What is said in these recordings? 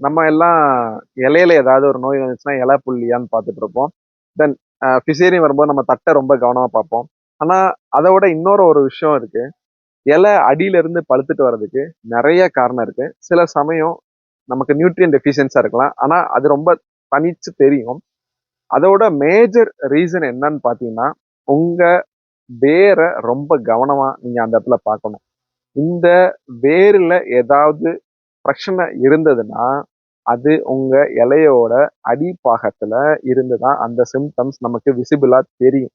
நம்ம எல்லாம் இலையில ஏதாவது ஒரு நோய் வந்துச்சுன்னா இலை புள்ளியான்னு பார்த்துட்டு இருப்போம். தென் பிசேரியம் வரும்போது நம்ம தட்டை ரொம்ப கவனமா பார்ப்போம். ஆனா அதை விட இன்னொரு ஒரு விஷயம் இருக்கு. இலை அடியில இருந்து பழுத்துட்டு வர்றதுக்கு நிறைய காரணம் இருக்கு. சில சமயம் நமக்கு நியூட்ரியன் டெஃபிஷியன்ஸா இருக்கலாம். ஆனா அது ரொம்ப தனிச்சு தெரியும். அதோட மேஜர் ரீசன் என்னன்னு பாத்தீங்கன்னா, உங்க வேரை ரொம்ப கவனமா நீங்க அந்த இடத்துல பார்க்கணும். இந்த வேர்ல ஏதாவது பிரச்சனை இருந்ததுன்னா அது உங்க இலையோட அடிப்பாகத்துல இருந்துதான் அந்த சிம்டம்ஸ் நமக்கு விசிபிளா தெரியும்.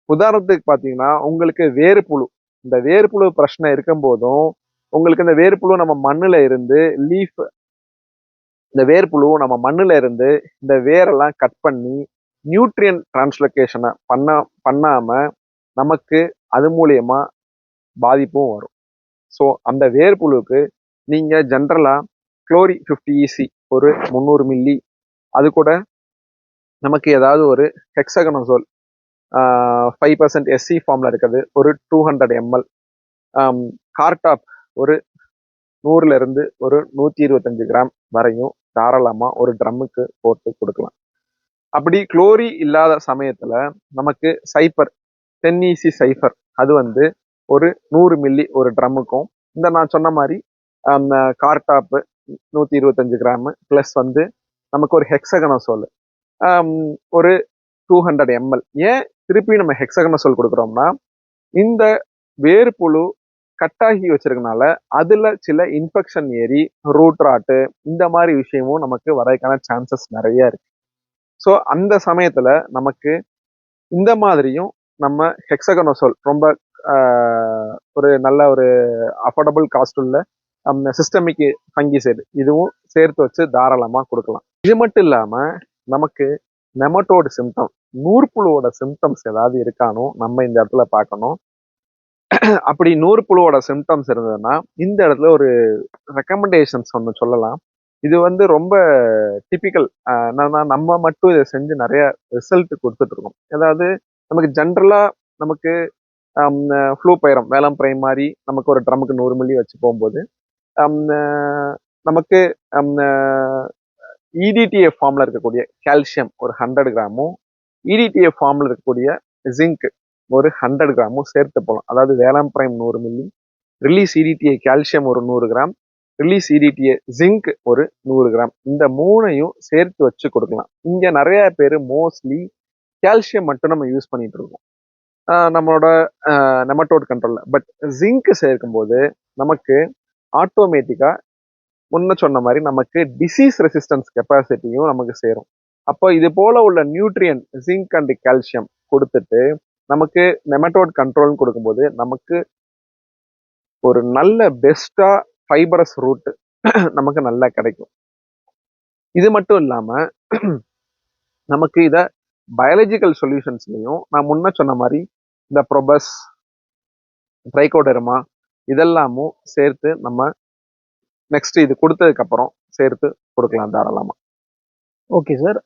உதாரணத்துக்கு பாத்தீங்கன்னா, உங்களுக்கு வேர்ப்புழு, இந்த வேர்ப்புழு பிரச்சனை இருக்கும் போதும் உங்களுக்கு இந்த வேர்ப்புழு நம்ம மண்ணுல இருந்து லீஃப், இந்த வேர்ப்புழு நம்ம மண்ணுல இருந்து இந்த வேரெல்லாம் கட் பண்ணி நியூட்ரியன் டிரான்ஸ்லொகேஷனை பண்ணாம நமக்கு அது மூலியமா பாதிப்பும் வரும். ஸோ அந்த வேர்ப்புழுவுக்கு நீங்க ஜென்ரலா குளோரி 50 EC ஒரு 300 மில்லி, அது கூட நமக்கு ஏதாவது ஒரு ஹெக்ஸகனோசோல் 5% SC ஃபார்ம்ல இருக்கிறது ஒரு 200 ml, கார்டாப் ஒரு 100ல இருந்து ஒரு 125 கிராம் வரையும் தாராளமா ஒரு ட்ரம்முக்கு போட்டு கொடுக்கலாம். அப்படி குளோரி இல்லாத சமயத்துல நமக்கு சைப்பர் 10 EC சைஃபர், அது வந்து ஒரு 100 மில்லி ஒரு ட்ரம்முக்கும், இந்த நான் சொன்ன மாதிரி கார்டாப்பு 125 கிராம் பிளஸ் வந்து நமக்கு ஒரு ஹெக்ஸகனோசோல் ஒரு 200 ml. ஏன் திருப்பி நம்ம ஹெக்ஸகனோசோல் கொடுக்குறோம்னா, இந்த வேர்ப்புழு கட்டாகி வச்சிருக்கனால அதுல சில இன்ஃபெக்ஷன் ஏறி ரூட் ராட்டு இந்த மாதிரி விஷயமும் நமக்கு வரதுக்கான சான்சஸ் நிறைய இருக்கு. ஸோ அந்த சமயத்துல நமக்கு இந்த மாதிரியும் நம்ம ஹெக்ஸகனோசோல் ரொம்ப ஒரு நல்ல ஒரு அஃபோர்டபுள் காஸ்ட் உள்ள சிஸ்டமிக் ஃபங்கிசைடு இதுவும் சேர்த்து வச்சு தாராளமா கொடுக்கலாம். இது மட்டும் இல்லாம நமக்கு நெமட்டோடு சிம்டம், நூற்புழுவோட சிம்டம்ஸ் ஏதாவது இருக்கானோ நம்ம இந்த இடத்துல பார்க்கணும். அப்படி நூற்புழுவோட சிம்டம்ஸ் இருந்ததுன்னா இந்த இடத்துல ஒரு ரெக்கமெண்டேஷன்ஸ் ஒன்று சொல்லலாம். இது வந்து ரொம்ப டிபிக்கல். என்னன்னா நம்ம மட்டும் இதை செஞ்சு நிறைய ரிசல்ட் கொடுத்துட்டு இருக்கோம். அதாவது நமக்கு ஜென்ரலா நமக்கு ஃப்ளூ பைரம், வேலம் பிரைம் மாதிரி நமக்கு ஒரு ட்ரம்முக்கு 100 மில்லி வச்சு போகும்போது நமக்கு இடிடிஎஃப் ஃபார்ம்ல இருக்கக்கூடிய கால்சியம் ஒரு 100 கிராமும், இடிடிஎஃப் ஃபார்ம்ல இருக்கக்கூடிய ஜிங்க் ஒரு 100 கிராமும் சேர்த்து போகலாம். அதாவது Velam prime 100 milli, release EDTA calcium ஒரு 100 கிராம், ரிலீஸ் இடிடிஏ ஜிங்க் ஒரு 100 கிராம், இந்த மூணையும் சேர்த்து வச்சு கொடுக்கலாம். இங்க நிறைய பேர் மோஸ்ட்லி கால்சியம் மட்டும் நம்ம யூஸ் பண்ணிட்டு இருக்கோம் நம்மளோட நெமட்டோட் கண்ட்ரோல்ல. பட் ஜிங்க் சேர்க்கும் போது நமக்கு ஆட்டோமேட்டிக்கா முன்ன சொன்ன மாதிரி நமக்கு டிசீஸ் ரெசிஸ்டன்ஸ் கெப்பாசிட்டியும் நமக்கு சேரும். அப்போ இது போல உள்ள நியூட்ரியன் ஜிங்க் அண்ட் கால்சியம் கொடுத்துட்டு நமக்கு நெமட்டோட் கண்ட்ரோல் கொடுக்கும்போது நமக்கு ஒரு நல்ல பெஸ்டா ஃபைபரஸ் ரூட் நமக்கு நல்லா கிடைக்கும். இது மட்டும் இல்லாம நமக்கு இத பயாலஜிக்கல் சொல்யூஷன்ஸ்லயும் நான் முன்ன சொன்ன மாதிரி இந்த ப்ரொபஸ், ட்ரைகோடெர்மா இதெல்லாமும் சேர்த்து நம்ம நெக்ஸ்ட் இது கொடுத்ததுக்கு அப்புறம் சேர்த்து கொடுக்கலாம் தாராளமா. Okay sir.